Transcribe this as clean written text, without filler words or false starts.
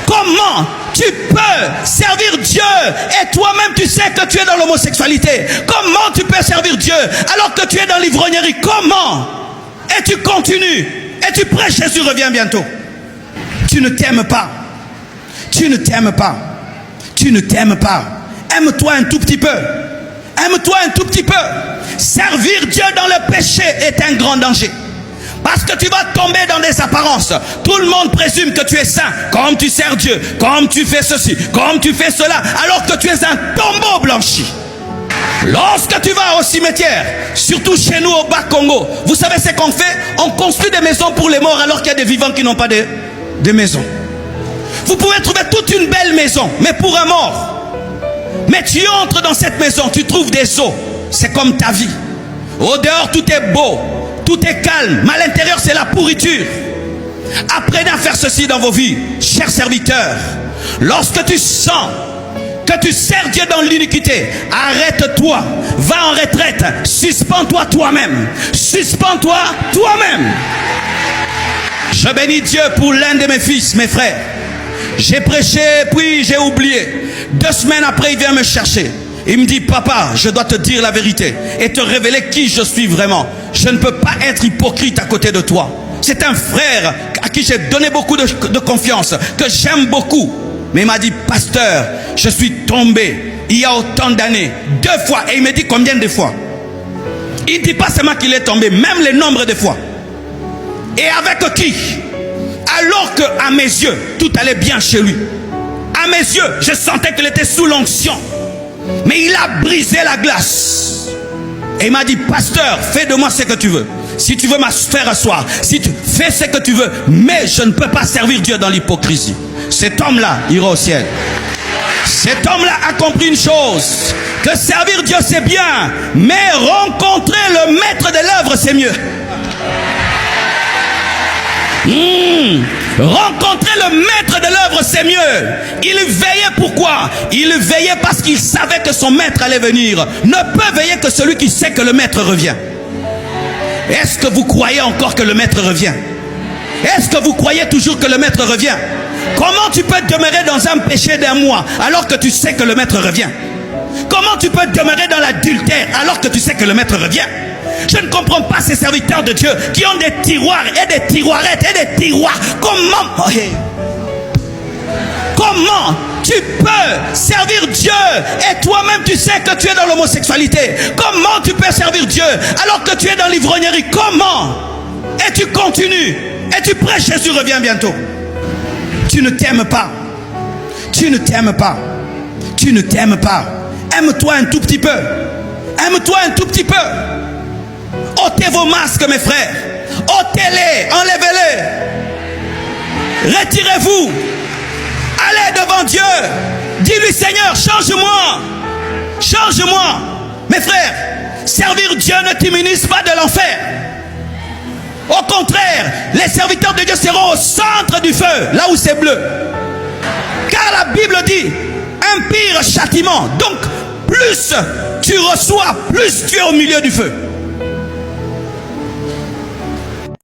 Comment tu peux servir Dieu et toi-même tu sais que tu es dans l'homosexualité? Comment tu peux servir Dieu alors que tu es dans l'ivrognerie? Comment? Et tu continues et tu prêches, Jésus revient bientôt. Tu ne t'aimes pas. Tu ne t'aimes pas. Tu ne t'aimes pas. Aime-toi un tout petit peu. Aime-toi un tout petit peu. Servir Dieu dans le péché est un grand danger. Parce que tu vas tomber dans des apparences. Tout le monde présume que tu es saint. Comme tu sers Dieu, comme tu fais ceci, comme tu fais cela, alors que tu es un tombeau blanchi. Lorsque tu vas au cimetière, surtout chez nous au Bas-Congo, vous savez ce qu'on fait? On construit des maisons pour les morts alors qu'il y a des vivants qui n'ont pas de maison. Vous pouvez trouver toute une belle maison, mais pour un mort. Mais tu entres dans cette maison, tu trouves des os. C'est comme ta vie. Au dehors, tout est beau, tout est calme, mais à l'intérieur, c'est la pourriture. Apprenez à faire ceci dans vos vies, chers serviteurs. Lorsque tu sens que tu sers Dieu dans l'iniquité, arrête-toi, va en retraite, suspends-toi toi-même. Suspends-toi toi-même. Je bénis Dieu pour l'un de mes fils, mes frères. J'ai prêché, puis j'ai oublié. 2 semaines après, il vient me chercher. Il me dit, papa, je dois te dire la vérité et te révéler qui je suis vraiment. Je ne peux pas être hypocrite à côté de toi. C'est un frère à qui j'ai donné beaucoup de confiance, que j'aime beaucoup. Mais il m'a dit, pasteur, je suis tombé il y a autant d'années, 2 fois. Et il me dit combien de fois? Il ne dit pas seulement qu'il est tombé, même le nombre de fois. Et avec qui? Alors qu'à mes yeux, tout allait bien chez lui. À mes yeux, je sentais qu'il était sous l'onction. Mais il a brisé la glace. Et il m'a dit, pasteur, fais de moi ce que tu veux. Si tu veux me faire asseoir, si tu fais ce que tu veux, mais je ne peux pas servir Dieu dans l'hypocrisie. Cet homme-là ira au ciel. Cet homme-là a compris une chose, que servir Dieu c'est bien, mais rencontrer le maître de l'œuvre c'est mieux. Rencontrer le maître de l'œuvre c'est mieux. Il veillait pourquoi? Il veillait parce qu'il savait que son maître allait venir. Ne peut veiller que celui qui sait que le maître revient. Est-ce que vous croyez encore que le maître revient? Est-ce que vous croyez toujours que le maître revient? Comment tu peux demeurer dans un péché d'un mois alors que tu sais que le maître revient? Comment tu peux demeurer dans l'adultère alors que tu sais que le maître revient? Je ne comprends pas ces serviteurs de Dieu qui ont des tiroirs et des tiroirettes et des tiroirs. Comment tu peux servir Dieu et toi-même tu sais que tu es dans l'homosexualité? Comment tu peux servir Dieu alors que tu es dans l'ivrognerie? Comment? Et tu continues et tu prêches, Jésus revient bientôt. Tu ne t'aimes pas. Tu ne t'aimes pas. Tu ne t'aimes pas. Aime-toi un tout petit peu. Aime-toi un tout petit peu. ôtez vos masques, mes frères. ôtez-les, enlevez-les. Retirez-vous. Allez devant Dieu. Dis-lui, Seigneur, change-moi. Change-moi. Mes frères, servir Dieu ne t'immunise pas de l'enfer. Au contraire, les serviteurs de Dieu seront au centre du feu, là où c'est bleu. Car la Bible dit, un pire châtiment. Donc, plus tu reçois, plus tu es au milieu du feu.